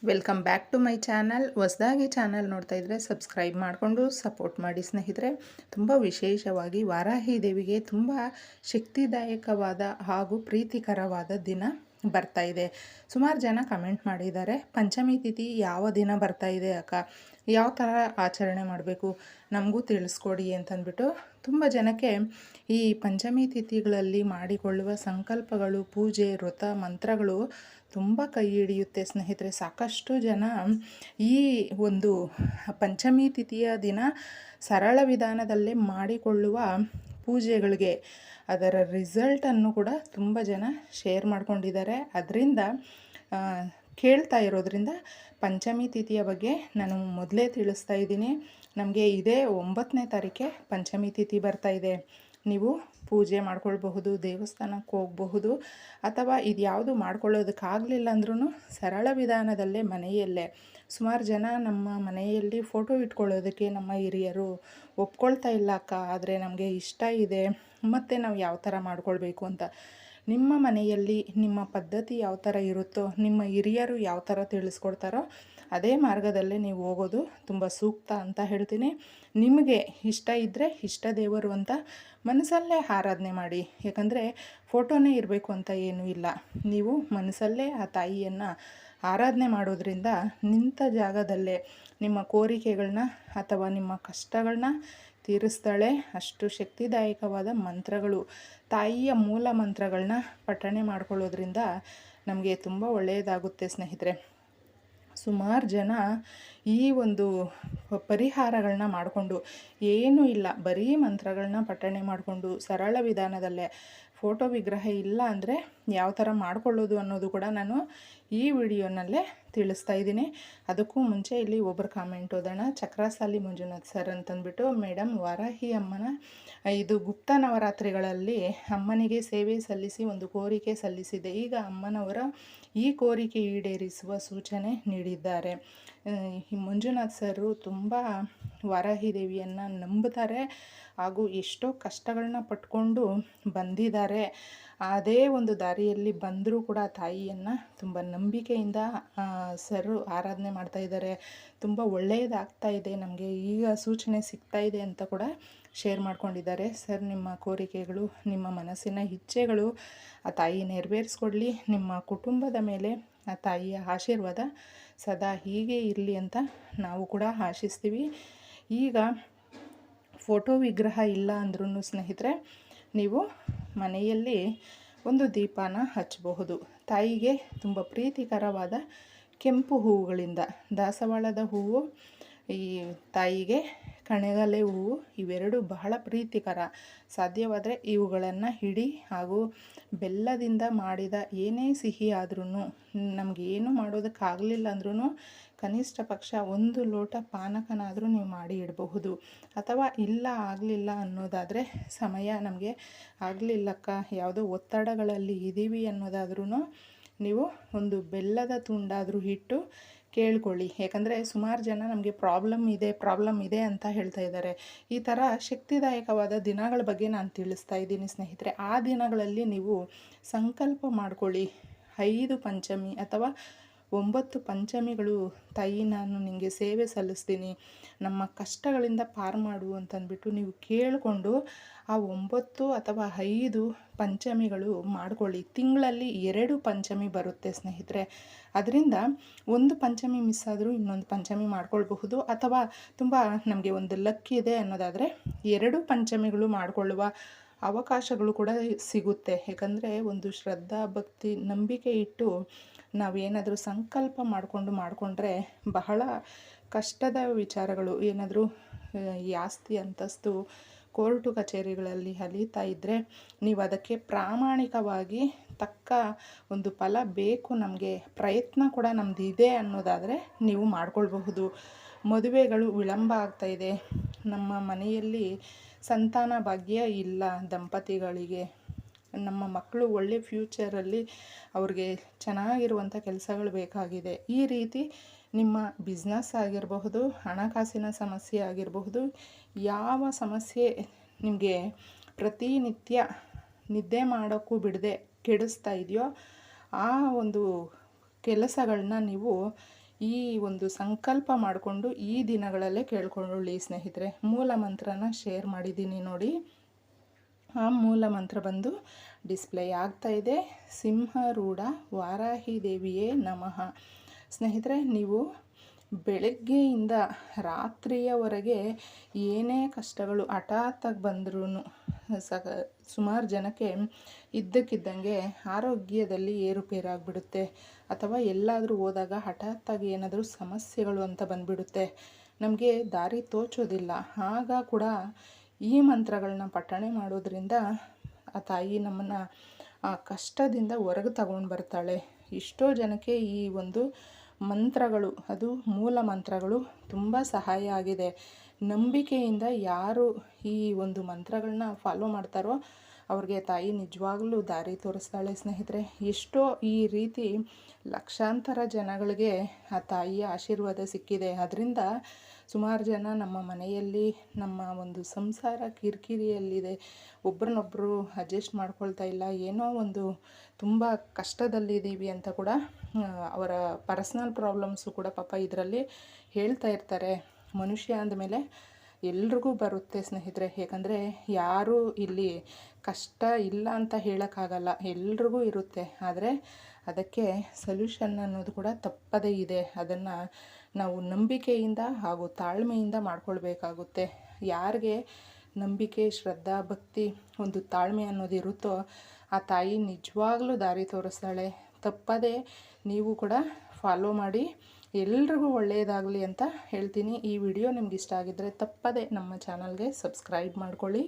Welcome back to my channel. ಹೊಸದಾಗಿ channel ನೋಡ್ತಾ ಇದ್ದರೆ ಸಬ್ಸ್ಕ್ರೈಬ್ ಮಾಡಿಕೊಂಡು ಸಪೋರ್ಟ್ ಮಾಡಿ ಸ್ನೇಹಿತರೆ. ತುಂಬ ವಿಶೇಷವಾಗಿ ವಾರಾಹಿ ದೇವಿಗೆ ತುಂಬ ಶಕ್ತಿದಾಯಕವಾದ ಹಾಗೂ ಪ್ರೀತಿಕರವಾದ ದಿನ ಬರ್ತಾ ಇದೆ. ಸುಮಾರು ಜನ ಕಮೆಂಟ್ ಮಾಡಿದ್ದಾರೆ, ಪಂಚಮಿ ತಿಥಿ ಯಾವ ದಿನ ಬರ್ತಾ ಇದೆ ಅಕ್ಕ, ಯಾವ ಥರ ಆಚರಣೆ ಮಾಡಬೇಕು ನಮಗೂ ತಿಳಿಸ್ಕೊಡಿ ಅಂತಂದ್ಬಿಟ್ಟು ತುಂಬ ಜನಕ್ಕೆ ಈ ಪಂಚಮಿ ತಿಥಿಗಳಲ್ಲಿ ಮಾಡಿಕೊಳ್ಳುವ ಸಂಕಲ್ಪಗಳು, ಪೂಜೆ, ವ್ರತ, ಮಂತ್ರಗಳು ತುಂಬ ಕೈ ಹಿಡಿಯುತ್ತೆ ಸ್ನೇಹಿತರೆ. ಸಾಕಷ್ಟು ಜನ ಈ ಒಂದು ಪಂಚಮಿ ತಿಥಿಯ ದಿನ ಸರಳ ವಿಧಾನದಲ್ಲೇ ಮಾಡಿಕೊಳ್ಳುವ ಪೂಜೆಗಳಿಗೆ ಅದರ ರಿಸಲ್ಟನ್ನು ಕೂಡ ತುಂಬ ಜನ ಶೇರ್ ಮಾಡ್ಕೊಂಡಿದ್ದಾರೆ. ಅದರಿಂದ ಕೇಳ್ತಾ ಇರೋದ್ರಿಂದ ಪಂಚಮಿ ತಿಥಿಯ ಬಗ್ಗೆ ನಾನು ಮೊದಲೇ ತಿಳಿಸ್ತಾ ಇದ್ದೀನಿ. ನಮಗೆ ಇದೇ 9ನೇ ತಾರೀಕೆ ಪಂಚಮಿ ತಿಥಿ ಬರ್ತಾ ಇದೆ. ನೀವು ಪೂಜೆ ಮಾಡ್ಕೊಳ್ಬಹುದು, ದೇವಸ್ಥಾನಕ್ಕೆ ಹೋಗಬಹುದು, ಅಥವಾ ಇದು ಯಾವುದು ಮಾಡ್ಕೊಳ್ಳೋದಕ್ಕಾಗಲಿಲ್ಲ ಅಂದ್ರೂ ಸರಳ ವಿಧಾನದಲ್ಲೇ ಮನೆಯಲ್ಲೇ ಸುಮಾರು ಜನ ನಮ್ಮ ಮನೆಯಲ್ಲಿ ಫೋಟೋ ಇಟ್ಕೊಳ್ಳೋದಕ್ಕೆ ನಮ್ಮ ಹಿರಿಯರು ಒಪ್ಕೊಳ್ತಾ ಇಲ್ಲ ಅಕ್ಕ, ಆದರೆ ನಮಗೆ ಇಷ್ಟ ಇದೆ, ಮತ್ತು ನಾವು ಯಾವ ಥರ ಮಾಡ್ಕೊಳ್ಬೇಕು ಅಂತ. ನಿಮ್ಮ ಮನೆಯಲ್ಲಿ ನಿಮ್ಮ ಪದ್ಧತಿ ಯಾವ ಥರ ಇರುತ್ತೋ, ನಿಮ್ಮ ಹಿರಿಯರು ಯಾವ ಥರ ತಿಳಿಸ್ಕೊಡ್ತಾರೋ ಅದೇ ಮಾರ್ಗದಲ್ಲೇ ನೀವು ಹೋಗೋದು ತುಂಬ ಸೂಕ್ತ ಅಂತ ಹೇಳ್ತೀನಿ. ನಿಮಗೆ ಇಷ್ಟ ಇದ್ದರೆ ಇಷ್ಟ ದೇವರು ಅಂತ ಮನಸ್ಸಲ್ಲೇ ಆರಾಧನೆ ಮಾಡಿ. ಯಾಕಂದರೆ ಫೋಟೋನೇ ಇರಬೇಕು ಅಂತ ಏನೂ ಇಲ್ಲ. ನೀವು ಮನಸ್ಸಲ್ಲೇ ಆ ತಾಯಿಯನ್ನು ಆರಾಧನೆ ಮಾಡೋದ್ರಿಂದ ನಿಂತ ಜಾಗದಲ್ಲೇ ನಿಮ್ಮ ಕೋರಿಕೆಗಳನ್ನ ಅಥವಾ ನಿಮ್ಮ ಕಷ್ಟಗಳನ್ನ ತೀರಿಸ್ತಾಳೆ. ಅಷ್ಟು ಶಕ್ತಿದಾಯಕವಾದ ಮಂತ್ರಗಳು, ತಾಯಿಯ ಮೂಲ ಮಂತ್ರಗಳನ್ನ ಪಠಣೆ ಮಾಡ್ಕೊಳ್ಳೋದ್ರಿಂದ ನಮಗೆ ತುಂಬ ಒಳ್ಳೆಯದಾಗುತ್ತೆ ಸ್ನೇಹಿತರೆ. ಸುಮಾರು ಜನ ಈ ಒಂದು ಪರಿಹಾರಗಳನ್ನ ಮಾಡಿಕೊಂಡು ಏನೂ ಇಲ್ಲ, ಬರೀ ಮಂತ್ರಗಳನ್ನ ಪಠಣೆ ಮಾಡಿಕೊಂಡು ಸರಳ ವಿಧಾನದಲ್ಲೇ, ಫೋಟೋ ವಿಗ್ರಹ ಇಲ್ಲ ಅಂದರೆ ಯಾವ ಥರ ಮಾಡ್ಕೊಳ್ಳೋದು ಅನ್ನೋದು ಕೂಡ ನಾನು ಈ ವಿಡಿಯೋನಲ್ಲೇ ತಿಳಿಸ್ತಾ ಇದ್ದೀನಿ. ಅದಕ್ಕೂ ಮುಂಚೆ ಇಲ್ಲಿ ಒಬ್ಬರು ಕಾಮೆಂಟ್ ಓದೋಣ. ಚಕ್ರಸಾಲಿ ಮಂಜುನಾಥ್ ಸರ್ ಅಂತಂದ್ಬಿಟ್ಟು, ಮೇಡಮ್ ವಾರಾಹಿ ಅಮ್ಮನ ಇದು ಗುಪ್ತ ನವರಾತ್ರಿಗಳಲ್ಲಿ ಅಮ್ಮನಿಗೆ ಸೇವೆ ಸಲ್ಲಿಸಿ ಒಂದು ಕೋರಿಕೆ ಸಲ್ಲಿಸಿದೆ. ಈಗ ಅಮ್ಮನವರ ಈ ಕೋರಿಕೆ ಈಡೇರಿಸುವ ಸೂಚನೆ ನೀಡಿದ್ದಾರೆ. ಈ ಮಂಜುನಾಥ್ ಸರು ತುಂಬ ವಾರಾಹಿ ದೇವಿಯನ್ನು ನಂಬುತ್ತಾರೆ ಹಾಗೂ ಎಷ್ಟೋ ಕಷ್ಟಗಳನ್ನ ಪಟ್ಕೊಂಡು ಬಂದಿದ್ದಾರೆ. ಅದೇ ಒಂದು ದಾರಿಯಲ್ಲಿ ಬಂದರೂ ಕೂಡ ತಾಯಿಯನ್ನು ತುಂಬ ನಂಬಿಕೆಯಿಂದ ಸರು ಆರಾಧನೆ ಮಾಡ್ತಾ ಇದ್ದಾರೆ. ತುಂಬ ಒಳ್ಳೆಯದಾಗ್ತಾ ಇದೆ, ನಮಗೆ ಈಗ ಸೂಚನೆ ಸಿಗ್ತಾ ಇದೆ ಅಂತ ಕೂಡ ಶೇರ್ ಮಾಡ್ಕೊಂಡಿದ್ದಾರೆ. ಸರ್, ನಿಮ್ಮ ಕೋರಿಕೆಗಳು, ನಿಮ್ಮ ಮನಸ್ಸಿನ ಇಚ್ಛೆಗಳು ಆ ತಾಯಿ ನೆರವೇರಿಸ್ಕೊಡ್ಲಿ. ನಿಮ್ಮ ಕುಟುಂಬದ ಮೇಲೆ ಆ ತಾಯಿಯ ಆಶೀರ್ವಾದ ಸದಾ ಹೀಗೆ ಇರಲಿ ಅಂತ ನಾವು ಕೂಡ ಆಶಿಸ್ತೀವಿ. ಈಗ ಫೋಟೋ ವಿಗ್ರಹ ಇಲ್ಲ ಅಂದ್ರೂ ಸ್ನೇಹಿತರೆ, ನೀವು ಮನೆಯಲ್ಲಿ ಒಂದು ದೀಪನ ಹಚ್ಚಬಹುದು. ತಾಯಿಗೆ ತುಂಬ ಪ್ರೀತಿಕರವಾದ ಕೆಂಪು ಹೂವುಗಳಿಂದ, ದಾಸವಾಳದ ಹೂವು, ಈ ತಾಯಿಗೆ ಕಣೆಗಲೆ ಹೂವು, ಇವೆರಡು ಬಹಳ ಪ್ರೀತಿಕರ. ಸಾಧ್ಯವಾದರೆ ಇವುಗಳನ್ನು ಹಿಡಿ ಹಾಗೂ ಬೆಲ್ಲದಿಂದ ಮಾಡಿದ ಏನೇ ಸಿಹಿ ಆದ್ರೂ, ನಮಗೇನು ಮಾಡೋದಕ್ಕಾಗಲಿಲ್ಲ ಅಂದ್ರೂ ಕನಿಷ್ಠ ಪಕ್ಷ 1 ಲೋಟ ಪಾನಕನಾದರೂ ನೀವು ಮಾಡಿ ಇಡಬಹುದು. ಅಥವಾ ಇಲ್ಲ ಆಗಲಿಲ್ಲ ಅನ್ನೋದಾದರೆ, ಸಮಯ ನಮಗೆ ಆಗಲಿಲ್ಲಕ್ಕ, ಯಾವುದೋ ಒತ್ತಡಗಳಲ್ಲಿ ಇದ್ದೀವಿ ಅನ್ನೋದಾದ್ರೂ ನೀವು ಒಂದು ಬೆಲ್ಲದ ತುಂಡಾದರೂ ಇಟ್ಟು ಕೇಳ್ಕೊಳ್ಳಿ. ಯಾಕಂದರೆ ಸುಮಾರು ಜನ ನಮಗೆ ಪ್ರಾಬ್ಲಮ್ ಇದೆ ಅಂತ ಹೇಳ್ತಾ ಇದ್ದಾರೆ. ಈ ಥರ ಶಕ್ತಿದಾಯಕವಾದ ದಿನಗಳ ಬಗ್ಗೆ ನಾನು ತಿಳಿಸ್ತಾ ಇದ್ದೀನಿ ಸ್ನೇಹಿತರೆ. ಆ ದಿನಗಳಲ್ಲಿ ನೀವು ಸಂಕಲ್ಪ ಮಾಡ್ಕೊಳ್ಳಿ. 5 ಪಂಚಮಿ ಅಥವಾ 9 ಪಂಚಮಿಗಳು ತಾಯಿ, ನಾನು ನಿನಗೆ ಸೇವೆ ಸಲ್ಲಿಸ್ತೀನಿ, ನಮ್ಮ ಕಷ್ಟಗಳಿಂದ ಪಾರು ಮಾಡು ಅಂತಂದ್ಬಿಟ್ಟು ನೀವು ಕೇಳಿಕೊಂಡು ಆ 9 ಅಥವಾ 5 ಪಂಚಮಿಗಳು ಮಾಡ್ಕೊಳ್ಳಿ. ತಿಂಗಳಲ್ಲಿ 2 ಪಂಚಮಿ ಬರುತ್ತೆ ಸ್ನೇಹಿತರೆ. ಅದರಿಂದ ಒಂದು ಪಂಚಮಿ ಮಿಸ್ ಆದರೂ ಇನ್ನೊಂದು ಪಂಚಮಿ ಮಾಡ್ಕೊಳ್ಬಹುದು. ಅಥವಾ ತುಂಬ ನಮಗೆ ಒಂದು ಲಕ್ ಇದೆ ಅನ್ನೋದಾದರೆ 2 ಪಂಚಮಿಗಳು ಮಾಡಿಕೊಳ್ಳುವ ಅವಕಾಶಗಳು ಕೂಡ ಸಿಗುತ್ತೆ. ಯಾಕಂದರೆ ಒಂದು ಶ್ರದ್ಧಾ, ಭಕ್ತಿ, ನಂಬಿಕೆ ಇಟ್ಟು ನಾವೇನಾದರೂ ಸಂಕಲ್ಪ ಮಾಡಿಕೊಂಡ್ರೆ ಬಹಳ ಕಷ್ಟದ ವಿಚಾರಗಳು, ಏನಾದರೂ ಈ ಆಸ್ತಿ ಅಂತಸ್ತು ಕೋರ್ಟು ಕಚೇರಿಗಳಲ್ಲಿ ಅಲೀತಾ ಇದ್ದರೆ ನೀವು ಅದಕ್ಕೆ ಪ್ರಾಮಾಣಿಕವಾಗಿ ತಕ್ಕ ಒಂದು ಫಲ ಬೇಕು, ನಮಗೆ ಪ್ರಯತ್ನ ಕೂಡ ನಮ್ಮದು ಇದೆ ಅನ್ನೋದಾದರೆ ನೀವು ಮಾಡ್ಕೊಳ್ಬಹುದು. ಮದುವೆಗಳು ವಿಳಂಬ ಆಗ್ತಾಯಿದೆ, ನಮ್ಮ ಮನೆಯಲ್ಲಿ ಸಂತಾನ ಭಾಗ್ಯ ಇಲ್ಲ ದಂಪತಿಗಳಿಗೆ, ನಮ್ಮ ಮಕ್ಕಳು ಒಳ್ಳೆ ಫ್ಯೂಚರಲ್ಲಿ ಅವ್ರಿಗೆ ಚೆನ್ನಾಗಿರುವಂಥ ಕೆಲಸಗಳು ಬೇಕಾಗಿದೆ, ಈ ರೀತಿ ನಿಮ್ಮ ಬಿಸ್ನೆಸ್ ಆಗಿರಬಹುದು, ಹಣಕಾಸಿನ ಸಮಸ್ಯೆ ಆಗಿರಬಹುದು, ಯಾವ ಸಮಸ್ಯೆ ನಿಮಗೆ ಪ್ರತಿನಿತ್ಯ ನಿದ್ದೆ ಮಾಡೋಕ್ಕೂ ಬಿಡದೆ ಕೆಡಿಸ್ತಾ ಇದೆಯೋ ಆ ಒಂದು ಕೆಲಸಗಳನ್ನ ನೀವು ಈ ಒಂದು ಸಂಕಲ್ಪ ಮಾಡಿಕೊಂಡು ಈ ದಿನಗಳಲ್ಲೇ ಕೇಳ್ಕೊಳ್ಳಿ ಸ್ನೇಹಿತರೆ. ಮೂಲ ಮಂತ್ರನ ಶೇರ್ ಮಾಡಿದ್ದೀನಿ ನೋಡಿ. ಆ ಮೂಲ ಮಂತ್ರ ಬಂದು ಡಿಸ್ಪ್ಲೇ ಆಗ್ತಾ ಇದೆ. ಸಿಂಹರೂಢ ವಾರಾಹಿ ದೇವಿಯೇ ನಮಃ. ಸ್ನೇಹಿತರೆ, ನೀವು ಬೆಳಗ್ಗೆಯಿಂದ ರಾತ್ರಿಯವರೆಗೆ ಏನೇ ಕಷ್ಟಗಳು ಹಠಾತ್ತಾಗಿ ಬಂದ್ರೂ ಸುಮಾರು ಜನಕ್ಕೆ ಇದ್ದಕ್ಕಿದ್ದಂಗೆ ಆರೋಗ್ಯದಲ್ಲಿ ಏರುಪೇರಾಗಿಬಿಡುತ್ತೆ, ಅಥವಾ ಎಲ್ಲಾದರೂ ಹೋದಾಗ ಹಠಾತ್ತಾಗಿ ಏನಾದರೂ ಸಮಸ್ಯೆಗಳು ಅಂತ ಬಂದುಬಿಡುತ್ತೆ, ನಮಗೆ ದಾರಿ ತೋಚೋದಿಲ್ಲ. ಆಗ ಕೂಡ ಈ ಮಂತ್ರಗಳನ್ನ ಪಠಣೆ ಮಾಡೋದ್ರಿಂದ ಆ ತಾಯಿ ನಮ್ಮನ್ನು ಆ ಕಷ್ಟದಿಂದ ಹೊರಗೆ ತಗೊಂಡು ಬರ್ತಾಳೆ. ಎಷ್ಟೋ ಜನಕ್ಕೆ ಈ ಒಂದು ಮಂತ್ರಗಳು, ಅದು ಮೂಲ ಮಂತ್ರಗಳು ತುಂಬ ಸಹಾಯ ಆಗಿದೆ. ನಂಬಿಕೆಯಿಂದ ಯಾರು ಈ ಒಂದು ಮಂತ್ರಗಳನ್ನ ಫಾಲೋ ಮಾಡ್ತಾರೋ ಅವ್ರಿಗೆ ತಾಯಿ ನಿಜವಾಗ್ಲೂ ದಾರಿ ತೋರಿಸ್ತಾಳೆ ಸ್ನೇಹಿತರೆ. ಎಷ್ಟೋ ಈ ರೀತಿ ಲಕ್ಷಾಂತರ ಜನಗಳಿಗೆ ಆ ತಾಯಿಯ ಆಶೀರ್ವಾದ ಸಿಕ್ಕಿದೆ. ಅದರಿಂದ ಸುಮಾರು ಜನ ನಮ್ಮ ಮನೆಯಲ್ಲಿ ನಮ್ಮ ಒಂದು ಸಂಸಾರ ಕಿರಿಕಿರಿಯಲ್ಲಿದೆ, ಒಬ್ರನ್ನೊಬ್ಬರು ಅಡ್ಜಸ್ಟ್ ಮಾಡ್ಕೊಳ್ತಾ ಇಲ್ಲ, ಏನೋ ಒಂದು ತುಂಬ ಕಷ್ಟದಲ್ಲಿದ್ದೀವಿ ಅಂತ ಕೂಡ ಅವರ ಪರ್ಸ್ನಲ್ ಪ್ರಾಬ್ಲಮ್ಸು ಕೂಡ ಪಾಪ ಇದರಲ್ಲಿ ಹೇಳ್ತಾ ಇರ್ತಾರೆ. ಮನುಷ್ಯ ಅಂದಮೇಲೆ ಎಲ್ರಿಗೂ ಬರುತ್ತೆ ಸ್ನೇಹಿತರೆ, ಏಕೆಂದರೆ ಯಾರೂ ಇಲ್ಲಿ ಕಷ್ಟ ಇಲ್ಲ ಅಂತ ಹೇಳೋಕ್ಕಾಗಲ್ಲ, ಎಲ್ರಿಗೂ ಇರುತ್ತೆ. ಆದರೆ ಅದಕ್ಕೆ ಸೊಲ್ಯೂಷನ್ ಅನ್ನೋದು ಕೂಡ ತಪ್ಪದೇ ಇದೆ. ಅದನ್ನು ನಾವು ನಂಬಿಕೆಯಿಂದ ಹಾಗೂ ತಾಳ್ಮೆಯಿಂದ ಮಾಡ್ಕೊಳ್ಬೇಕಾಗುತ್ತೆ. ಯಾರಿಗೆ ನಂಬಿಕೆ, ಶ್ರದ್ಧಾ, ಭಕ್ತಿ, ಒಂದು ತಾಳ್ಮೆ ಅನ್ನೋದು ಇರುತ್ತೋ ಆ ತಾಯಿ ನಿಜವಾಗ್ಲೂ ದಾರಿ ತೋರಿಸ್ತಾಳೆ. ತಪ್ಪದೇ ನೀವು ಕೂಡ ಫಾಲೋ ಮಾಡಿ, ಎಲ್ರಿಗೂ ಒಳ್ಳೆಯದಾಗಲಿ ಅಂತ ಹೇಳ್ತೀನಿ. ಈ ವಿಡಿಯೋ ನಿಮ್ಗೆ ಇಷ್ಟ ಆಗಿದ್ದರೆ ತಪ್ಪದೇ ನಮ್ಮ ಚಾನಲ್ಗೆ ಸಬ್ಸ್ಕ್ರೈಬ್ ಮಾಡ್ಕೊಳ್ಳಿ.